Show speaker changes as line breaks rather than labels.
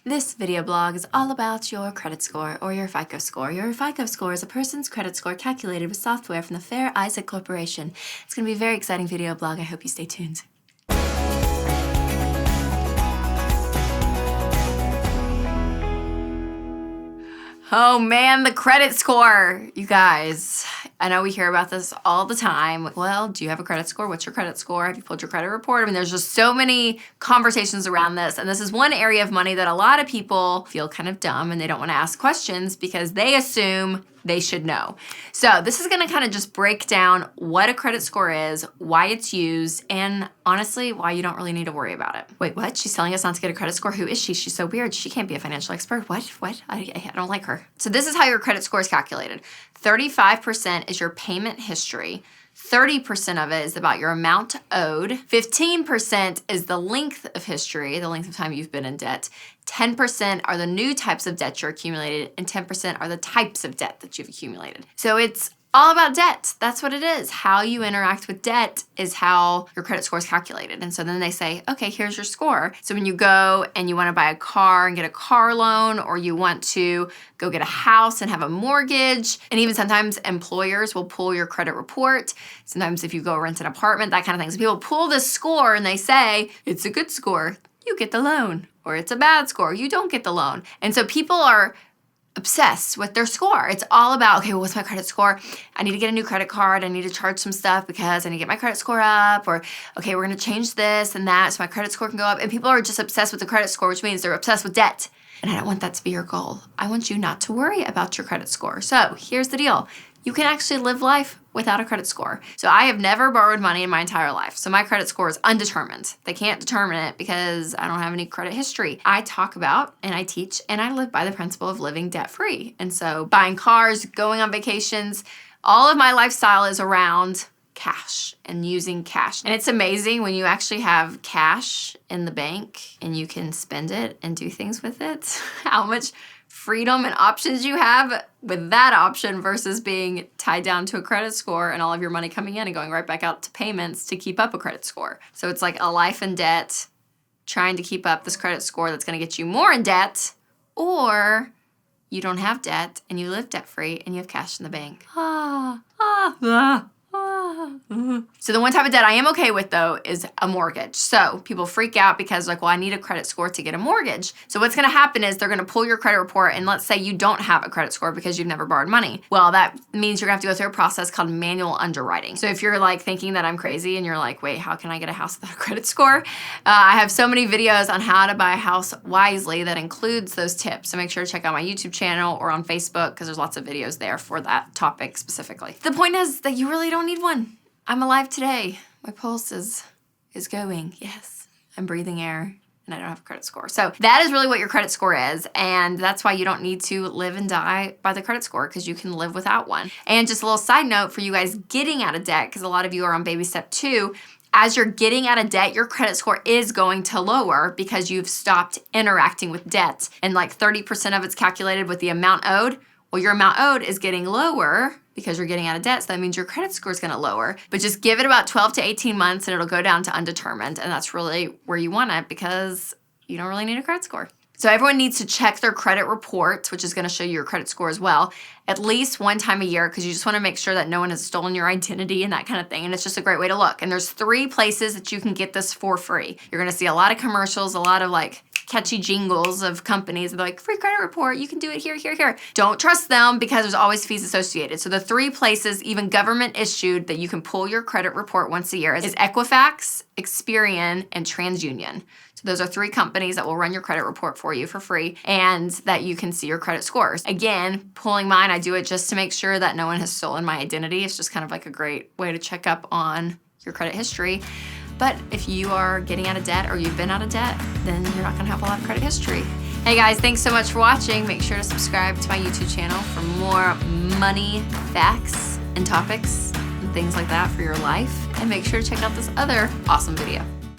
This video blog is all about your credit score or your FICO score. Your FICO score is a person's credit score calculated with software from the Fair Isaac Corporation. It's going to be a very exciting video blog. I hope you stay tuned. Oh man, the credit score, you guys. I know we hear about this all the time. Well, do you have a credit score? What's your credit score? Have you pulled your credit report? I mean, there's just so many conversations around this. And this is one area of money that a lot of people feel kind of dumb and they don't want to ask questions because they assume they should know. So this is gonna kind of just break down what a credit score is, why it's used, and honestly, why you don't really need to worry about it. Wait, what? She's telling us not to get a credit score? Who is she? She's so weird. She can't be a financial expert. What? I don't like her. So this is how your credit score is calculated. 35% is your payment history. 30% of it is about your amount owed. 15% is the length of history, the length of time you've been in debt. 10% are the new types of debt you're accumulated, and 10% are the types of debt that you've accumulated. So it's all about debt. That's what it is. How you interact with debt is how your credit score is calculated. And so then they say, okay, here's your score. So when you go and you want to buy a car and get a car loan, or you want to go get a house and have a mortgage, and even sometimes employers will pull your credit report. Sometimes if you go rent an apartment, that kind of thing. So people pull this score and they say, it's a good score, you get the loan. Or it's a bad score, you don't get the loan. And so people are obsessed with their score. It's all about, okay, well, what's my credit score? I need to get a new credit card. I need to charge some stuff because I need to get my credit score up. Or, okay, we're gonna change this and that so my credit score can go up. And people are just obsessed with the credit score, which means they're obsessed with debt. And I don't want that to be your goal. I want you not to worry about your credit score. So here's the deal. You can actually live life without a credit score. So I have never borrowed money in my entire life. So my credit score is undetermined. They can't determine it because I don't have any credit history. I talk about and I teach and I live by the principle of living debt-free. And so buying cars, going on vacations, all of my lifestyle is around cash and using cash. And it's amazing when you actually have cash in the bank and you can spend it and do things with it, how much freedom and options you have with that option versus being tied down to a credit score and all of your money coming in and going right back out to payments to keep up a credit score. So it's like a life in debt, trying to keep up this credit score that's gonna get you more in debt, or you don't have debt and you live debt-free and you have cash in the bank. So the one type of debt I am okay with though is a mortgage. So people freak out because like, well, I need a credit score to get a mortgage. So what's gonna happen is they're gonna pull your credit report and let's say you don't have a credit score because you've never borrowed money. Well, that means you're gonna have to go through a process called manual underwriting. So if you're like thinking that I'm crazy and you're like, wait, how can I get a house without a credit score? I have so many videos on how to buy a house wisely that includes those tips. So make sure to check out my YouTube channel or on Facebook because there's lots of videos there for that topic specifically. The point is that you really don't need one. I'm alive today. My pulse is going. Yes, I'm breathing air and I don't have a credit score. So that is really what your credit score is. And that's why you don't need to live and die by the credit score because you can live without one. And just a little side note for you guys getting out of debt, because a lot of you are on baby step 2, as you're getting out of debt, your credit score is going to lower because you've stopped interacting with debt. And like 30% of it's calculated with the amount owed. Well, your amount owed is getting lower because you're getting out of debt, so that means your credit score is gonna lower. But just give it about 12 to 18 months and it'll go down to undetermined, and that's really where you want it because you don't really need a credit score. So everyone needs to check their credit report, which is gonna show you your credit score as well, at least one time a year because you just wanna make sure that no one has stolen your identity and that kind of thing, and it's just a great way to look. And there's 3 places that you can get this for free. You're gonna see a lot of commercials, a lot of like catchy jingles of companies that are like, free credit report, you can do it here, here, here. Don't trust them because there's always fees associated. So the 3 places, even government issued, that you can pull your credit report once a year is Equifax, Experian, and TransUnion. So those are 3 companies that will run your credit report for you for free and that you can see your credit scores. Again, pulling mine, I do it just to make sure that no one has stolen my identity. It's just kind of like a great way to check up on your credit history. But if you are getting out of debt or you've been out of debt, then you're not gonna have a lot of credit history. Hey guys, thanks so much for watching. Make sure to subscribe to my YouTube channel for more money facts and topics and things like that for your life. And make sure to check out this other awesome video.